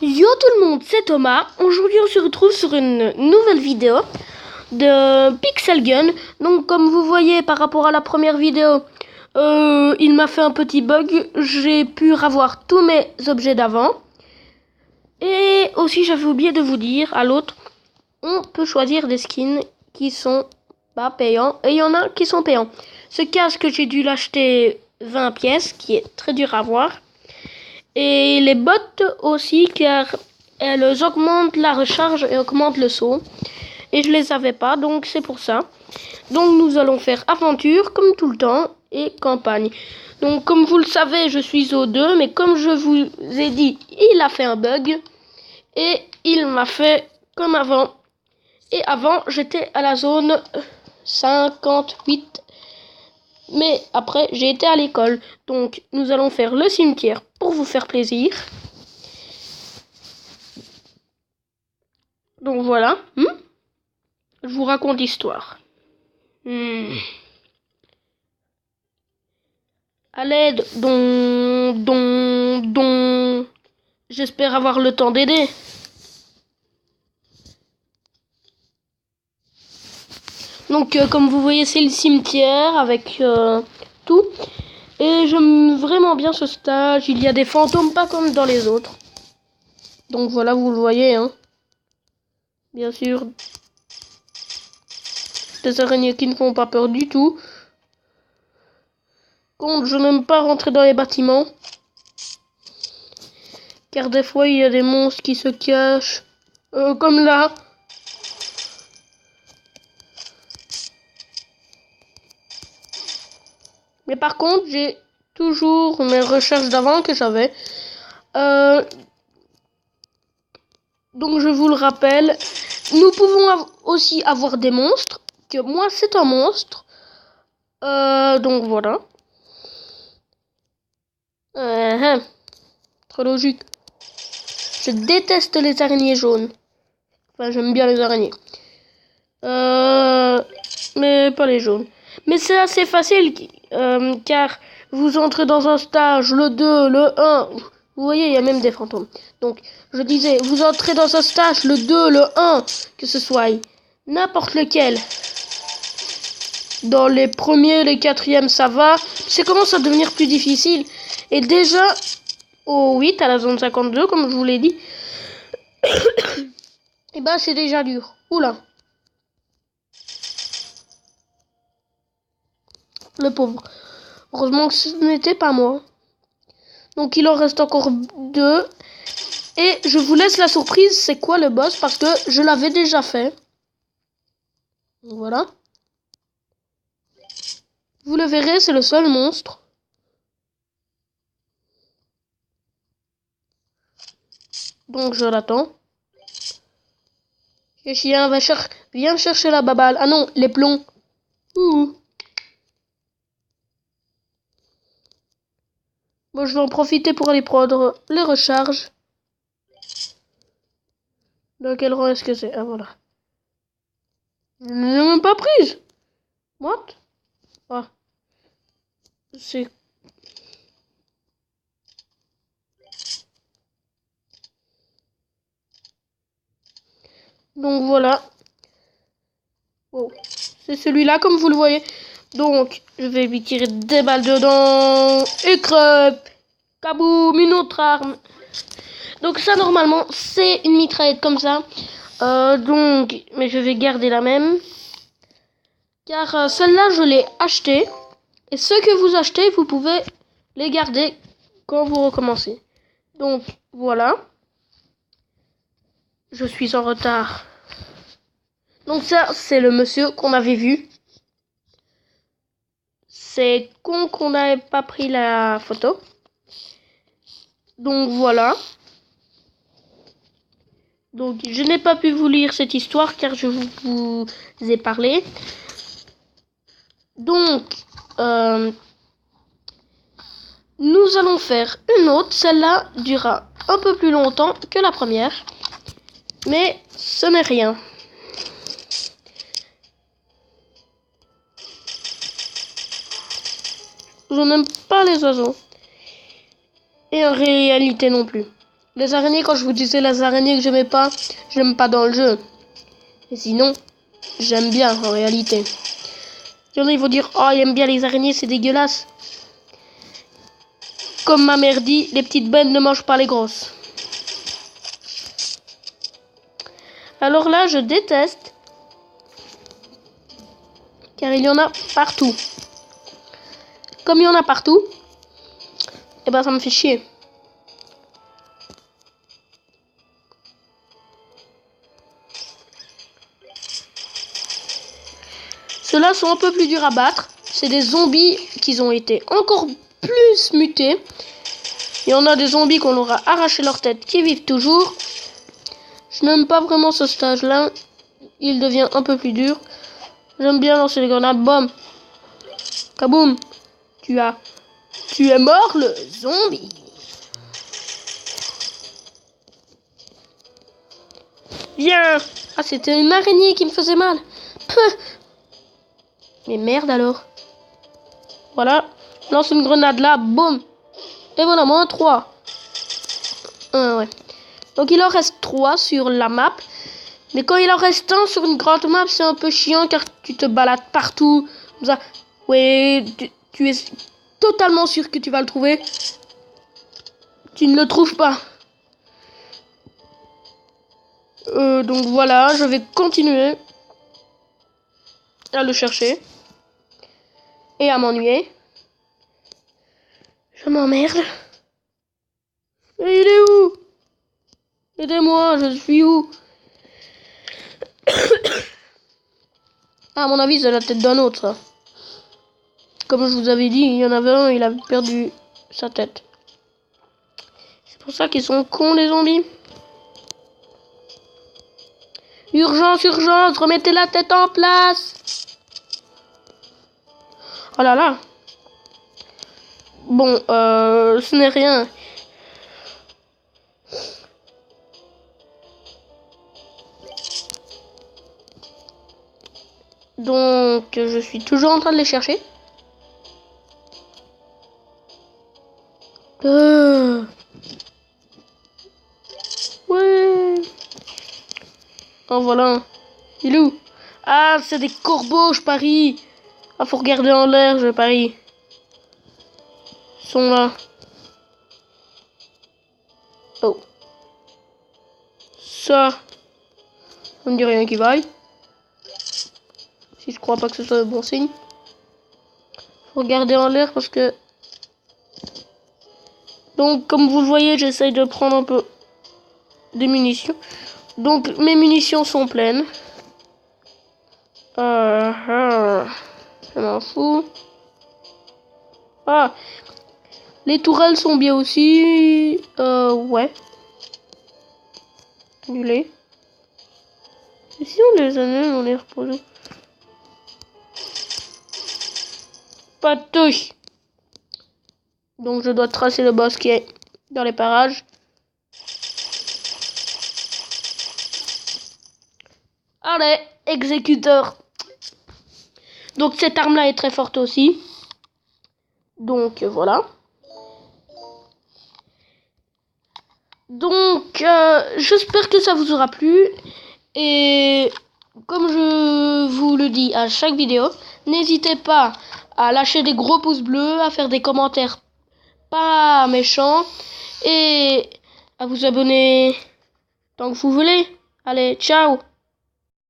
Yo tout le monde, c'est Thomas. Aujourd'hui on se retrouve sur une nouvelle vidéo de Pixel Gun. Donc comme vous voyez par rapport à la première vidéo, il m'a fait un petit bug. J'ai pu revoir tous mes objets d'avant. Et aussi j'avais oublié de vous dire à l'autre, on peut choisir des skins qui sont pas payants. Et il y en a qui sont payants. Ce casque j'ai dû l'acheter 20 pièces, qui est très dur à voir. Et les bottes aussi, car elles augmentent la recharge et augmentent le saut. Et je les avais pas, donc c'est pour ça. Donc nous allons faire aventure, comme tout le temps, et campagne. Donc comme vous le savez, je suis au 2, mais comme je vous ai dit, il a fait un bug. Et il m'a fait comme avant. Et avant, j'étais à la zone 58. Mais après, j'ai été à l'école. Donc, nous allons faire le cimetière pour vous faire plaisir. Donc, voilà. Je vous raconte l'histoire. À l'aide, j'espère avoir le temps d'aider. Donc, comme vous voyez, c'est le cimetière avec tout. Et j'aime vraiment bien ce stage. Il y a des fantômes, pas comme dans les autres. Donc voilà, vous le voyez, hein. Bien sûr. Des araignées qui ne font pas peur du tout. Contre, je n'aime pas rentrer dans les bâtiments. Car des fois, il y a des monstres qui se cachent. Comme là. Mais par contre, j'ai toujours mes recherches d'avant que j'avais. Donc je vous le rappelle, nous pouvons aussi avoir des monstres. Que moi c'est un monstre. Donc voilà. Très logique. Je déteste les araignées jaunes. Enfin j'aime bien les araignées. Mais pas les jaunes. Mais c'est assez facile car vous entrez dans un stage, le 2, le 1. Vous voyez, il y a même des fantômes. Donc, je disais, vous entrez dans un stage, le 2, le 1, que ce soit n'importe lequel. Dans les premiers, les quatrièmes, ça va. Ça commence à devenir plus difficile. Et déjà, au 8, à la zone 52, comme je vous l'ai dit, et ben c'est déjà dur. Oula. Le pauvre. Heureusement que ce n'était pas moi. Donc il en reste encore 2. Et je vous laisse la surprise, c'est quoi le boss, parce que je l'avais déjà fait. Voilà. Vous le verrez, c'est le seul monstre. Donc je l'attends. Le chien va viens chercher la baballe. Ah non, les plombs. Bon, je vais en profiter pour aller prendre les recharges. De quel rang est-ce que c'est? Ah voilà. Je ne l'ai même pas prise. What? Ah. C'est... Donc voilà. Oh. C'est celui-là comme vous le voyez. Donc je vais lui tirer des balles dedans. Et crep. Kaboum, une autre arme. Donc ça normalement c'est une mitraillette comme ça. Mais je vais garder la même. Car celle-là je l'ai achetée. Et ce que vous achetez, vous pouvez les garder quand vous recommencez. Donc voilà. Je suis en retard. Donc ça c'est le monsieur qu'on avait vu. C'est con qu'on n'avait pas pris la photo. Donc voilà. Donc je n'ai pas pu vous lire cette histoire car je vous ai parlé. Donc nous allons faire une autre. Celle-là durera un peu plus longtemps que la première. Mais ce n'est rien. Je n'aime pas les oiseaux. Et en réalité non plus. Les araignées, quand je vous disais les araignées que j'aimais pas, je n'aime pas dans le jeu. Et sinon, j'aime bien en réalité. Il y en a, ils vont dire, oh, ils aiment bien les araignées, c'est dégueulasse. Comme ma mère dit, les petites bêtes ne mangent pas les grosses. Alors là, je déteste. Car il y en a partout. Comme il y en a partout, et ben ça me fait chier. Ceux-là sont un peu plus durs à battre. C'est des zombies qui ont été encore plus mutés. Il y en a des zombies qu'on leur a arraché leur tête qui vivent toujours. Je n'aime pas vraiment ce stage-là. Il devient un peu plus dur. J'aime bien lancer les grenades. Bom. Kaboum. Tu es mort, le zombie. Viens. Ah, c'était une araignée qui me faisait mal. Puh. Mais merde alors. Voilà. Lance une grenade là. Boum. Et voilà, moins 3. Ouais. Donc il en reste 3 sur la map. Mais quand il en reste un sur une grande map, c'est un peu chiant car tu te balades partout. Comme ça. Ouais, tu es totalement sûr que tu vas le trouver. Tu ne le trouves pas. Donc voilà, je vais continuer à le chercher. Et à m'ennuyer. Je m'emmerde. Et il est où? Aidez-moi, je suis où? Ah, à mon avis, c'est la tête d'un autre, ça. Comme je vous avais dit, il y en avait un, il a perdu sa tête. C'est pour ça qu'ils sont cons, les zombies. Urgence, urgence, remettez la tête en place. Oh là là. Bon, ce n'est rien. Donc, je suis toujours en train de les chercher. Ouais. Oh, voilà. Il est où? Ah, c'est des corbeaux, je parie. Ah, faut regarder en l'air, je parie. Ils sont là. Oh. Ça me dit rien qui vaille. Si je crois pas que ce soit un bon signe. Faut regarder en l'air parce que... Donc, comme vous le voyez, j'essaye de prendre un peu des munitions. Donc, mes munitions sont pleines. Je m'en fous. Ah, les tourelles sont bien aussi. Ouais. Annulé. Et si on les annule, on les repose. Pas de touche. Donc je dois tracer le boss qui est dans les parages. Allez, exécuteur. Donc cette arme-là est très forte aussi. Donc voilà. Donc j'espère que ça vous aura plu. Et comme je vous le dis à chaque vidéo, n'hésitez pas à lâcher des gros pouces bleus, à faire des commentaires pas méchants et à vous abonner tant que vous voulez. Allez, ciao!